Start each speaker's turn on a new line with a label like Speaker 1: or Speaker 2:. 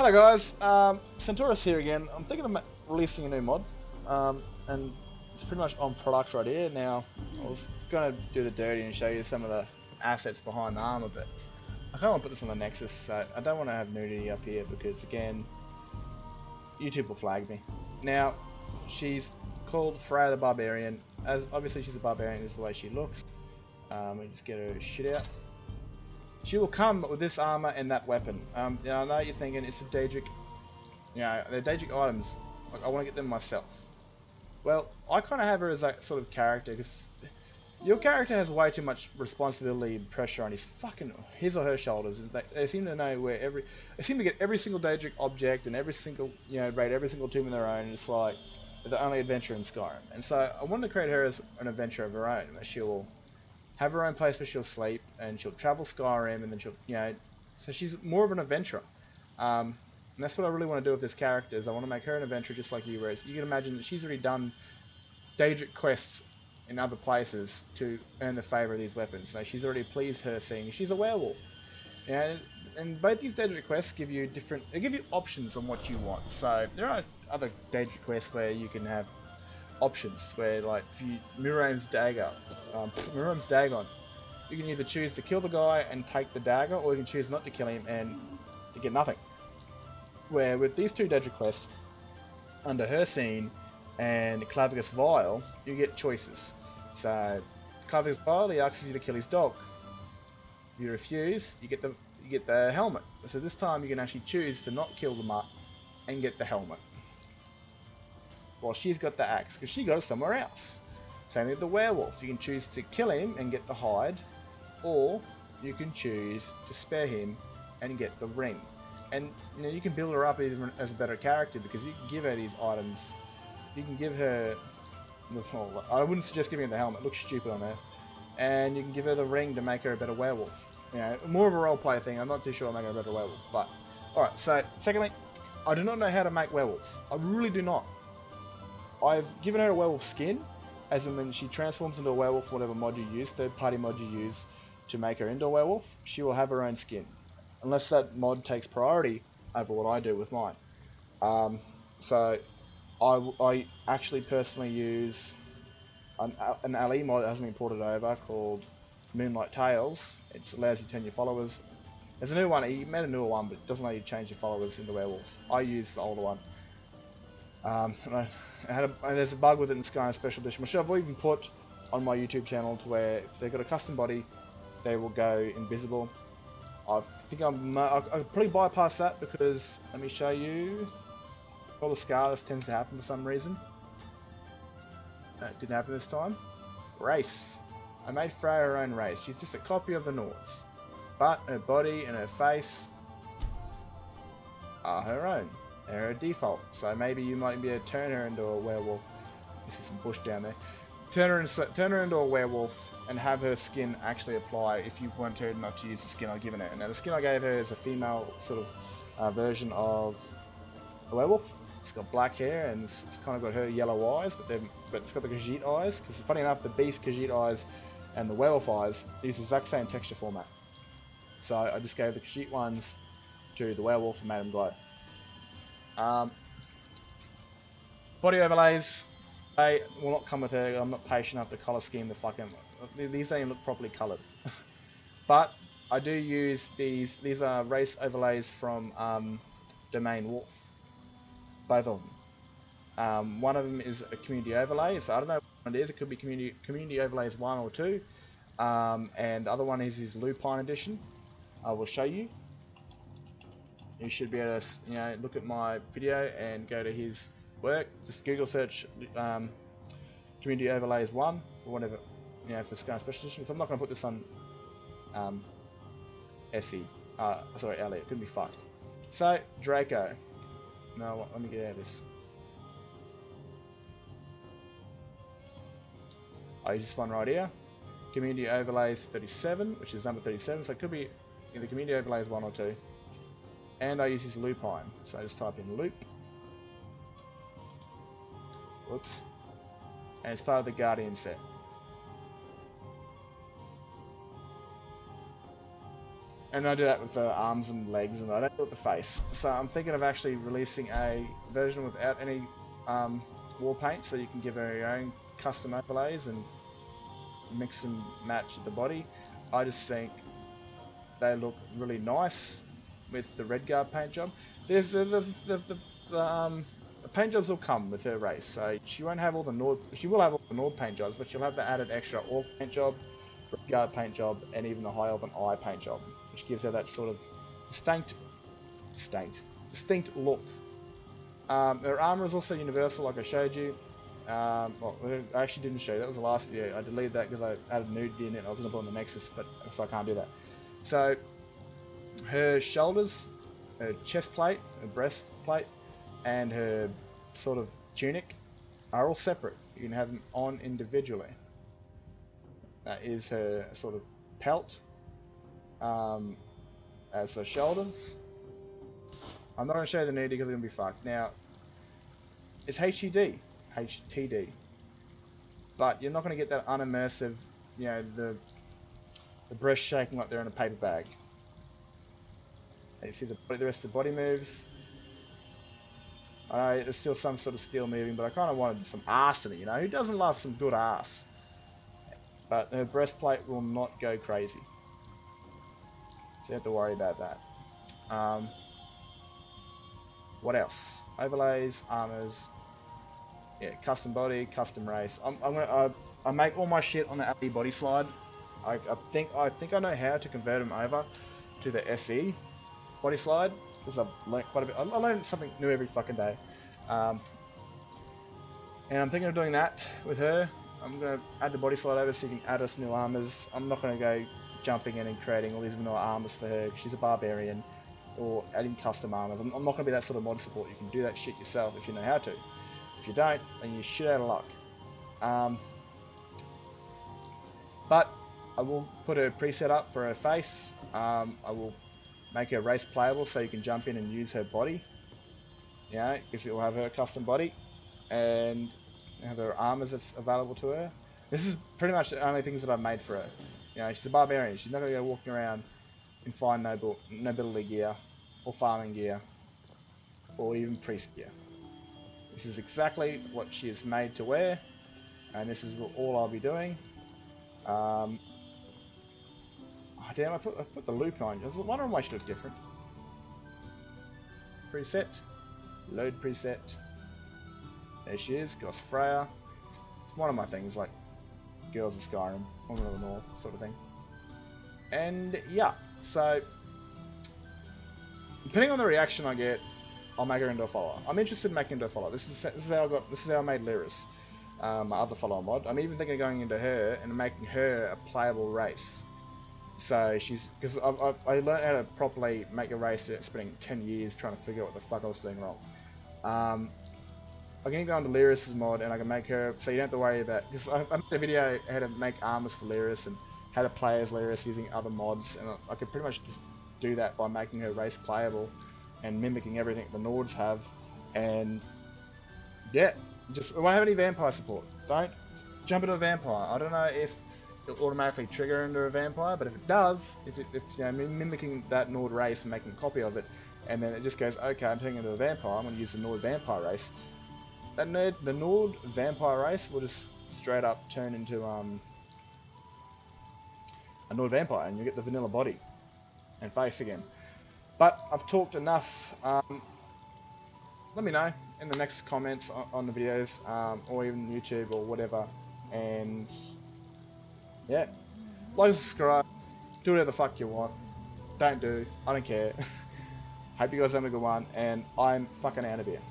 Speaker 1: Hello guys, Centaurus here again. I'm thinking of releasing a new mod, and it's pretty much on product right here. Now, I was going to do the dirty and show you some of the assets behind the armor, but I kind of want to put this on the Nexus, so I don't want to have nudity up here because, again, YouTube will flag me. Now, she's called Freya the Barbarian, as obviously she's a barbarian, is the way she looks. Let me just get her shit out. She will come with this armor and that weapon. I know you're thinking it's a Daedric, they're Daedric items. I want to get them myself. Well, I kind of have her as that sort of character because your character has way too much responsibility and pressure on his or her shoulders. It's like they seem to know they seem to get every single Daedric object and every single, raid every single tomb of their own. And it's like they're the only adventurer in Skyrim. And so I wanted to create her as an adventurer of her own. Where she'll have her own place where she'll sleep, and she'll travel Skyrim, and then she'll, so she's more of an adventurer. And that's what I really want to do with this character, is I want to make her an adventurer just like you, whereas you can imagine that she's already done Daedric quests in other places to earn the favour of these weapons. So she's already pleased her seeing she's a werewolf. And both these Daedric quests give you options on what you want. So there are other Daedric quests where you can have options where, like, if you Miriam's Dagon, you can either choose to kill the guy and take the dagger, or you can choose not to kill him and to get nothing. Where with these two Daedric quests, under Hircine and Clavicus Vile, you get choices. So Clavicus Vile, he asks you to kill his dog. If you refuse, you get the helmet. So this time you can actually choose to not kill the mutt and get the helmet. While she's got the axe, because she got it somewhere else. Same with the werewolf. You can choose to kill him and get the hide, or you can choose to spare him and get the ring. And you can build her up even as a better character, because you can give her these items. You can give her, I wouldn't suggest giving her the helmet, it looks stupid on her. And you can give her the ring to make her a better werewolf. More of a roleplay thing. I'm not too sure I'll make her a better werewolf, but alright. So secondly, I do not know how to make werewolves. I really do not. I've given her a werewolf skin, as in when she transforms into a werewolf, whatever mod you use, third-party mod you use to make her into a werewolf, she will have her own skin. Unless that mod takes priority over what I do with mine. So I actually personally use an LE mod that hasn't been ported over called Moonlight Tales. It allows you to turn your followers. There's a new one, he made a newer one, but it doesn't allow you to change your followers into werewolves. I use the older one. And there's a bug with it in Skyrim Special Edition, which I've even put on my YouTube channel, to where if they've got a custom body, they will go invisible. I think I'll probably bypass that, because let me show you. All the scar, this tends to happen for some reason. It didn't happen this time. Race. I made Freya her own race. She's just a copy of the Nords, but her body and her face are her own. They're her default. So maybe you might be able to turn her into a werewolf. This is some bush down there. Turn her into a werewolf and have her skin actually apply if you want her not to use the skin I've given her. Now the skin I gave her is a female sort of version of a werewolf. It's got black hair and it's kind of got her yellow eyes, but it's got the Khajiit eyes, because funny enough, the beast Khajiit eyes and the werewolf eyes use the exact same texture format. So I just gave the Khajiit ones to the werewolf and made them glow. Body overlays, they will not come with her. I'm not patient enough to colour scheme the fucking. These don't even look properly coloured. But I do use these. These are race overlays from Domain Wolf. Both of them. One of them is a community overlay, so I don't know what it is. It could be community overlays 1 or 2. And the other one is his Lupine edition. I will show you. You should be able to, look at my video and go to his work. Just Google search community overlays 1 for whatever, for Skyrim Special Edition. So I'm not going to put this on SE. Sorry, Elliot. Couldn't be fucked. So Draco. No, let me get out of this. I use this one right here. Community overlays 37, which is number 37. So it could be either community overlays 1 or 2. And I use his Lupine, so I just type in loop. Whoops. And it's part of the Guardian set. And I do that with the arms and legs, and I don't do it with the face. So I'm thinking of actually releasing a version without any war paint, so you can give her your own custom overlays and mix and match the body. I just think they look really nice with the Redguard paint job. There's the paint jobs will come with her race, so she won't have all the Nord. She will have all the Nord paint jobs, but she'll have the added extra Orc paint job, Redguard paint job, and even the High Elven Eye paint job, which gives her that sort of distinct look. Her armor is also universal, like I showed you. Well, I actually didn't show you. That was the last video. I deleted that because I added nudity in it. I was going to put on the Nexus, but so I can't do that. So her shoulders, her chest plate, her breastplate, and her sort of tunic are all separate. You can have them on individually. That is her sort of pelt as her shoulders. I'm not going to show you the nudity because it's going to be fucked. Now, it's HTD, but you're not going to get that unimmersive, you know, the breast shaking like they're in a paper bag. And you see the rest of the body moves. I know there's still some sort of steel moving, but I kind of wanted some ass in it, you know? Who doesn't love some good ass? But her breastplate will not go crazy, so you don't have to worry about that. What else? Overlays, armors, yeah, custom body, custom race. I make all my shit on the Ali body slide. I think I know how to convert them over to the SE body slide because I've learned quite a bit. I learn something new every fucking day, and I'm thinking of doing that with her. I'm gonna add the body slide over so you can add us new armors. I'm not gonna go jumping in and creating all these vanilla armors for her. She's a barbarian, or adding custom armors. I'm not going to be that sort of mod support. You can do that shit yourself if you know how to. If you don't, then you're shit out of luck. But I will put a preset up for her face. I will make her race playable so you can jump in and use her body. You know, because it will have her custom body and have her armors that's available to her. This is pretty much the only things that I've made for her. You know, she's a barbarian. She's not going to go walking around in fine nobility gear, or farming gear, or even priest gear. This is exactly what she is made to wear, and this is all I'll be doing. Oh damn, I put the loop on. I was wondering why she looked different. Preset, load preset. There she is, Goth Freya. It's one of my things, like Girls of Skyrim, Women of the North, sort of thing. And yeah, so depending on the reaction I get, I'll make her into a follower. I'm interested in making her into a follower. This is how I made Lyris, my other follower mod. I'm even thinking of going into her and making her a playable race. So because I learned how to properly make a race without spending 10 years trying to figure out what the fuck I was doing wrong. I can go into Lyris' mod and I can make her, so you don't have to worry about, because I made a video how to make armors for Lyris and how to play as Lyris using other mods, and I could pretty much just do that by making her race playable and mimicking everything the Nords have. And yeah, just, it won't have any vampire support. Don't jump into a vampire. I don't know if it'll automatically trigger into a vampire, but if it does, if you know, mimicking that Nord race and making a copy of it, and then it just goes, okay, I'm turning into a vampire, I'm going to use the Nord vampire race. The Nord vampire race will just straight up turn into a Nord vampire, and you get the vanilla body and face again. But I've talked enough. Let me know in the next comments on the videos, or even YouTube or whatever. And yeah, like, subscribe, do whatever the fuck you want. Don't do, I don't care. Hope you guys have a good one, and I'm fucking out of here.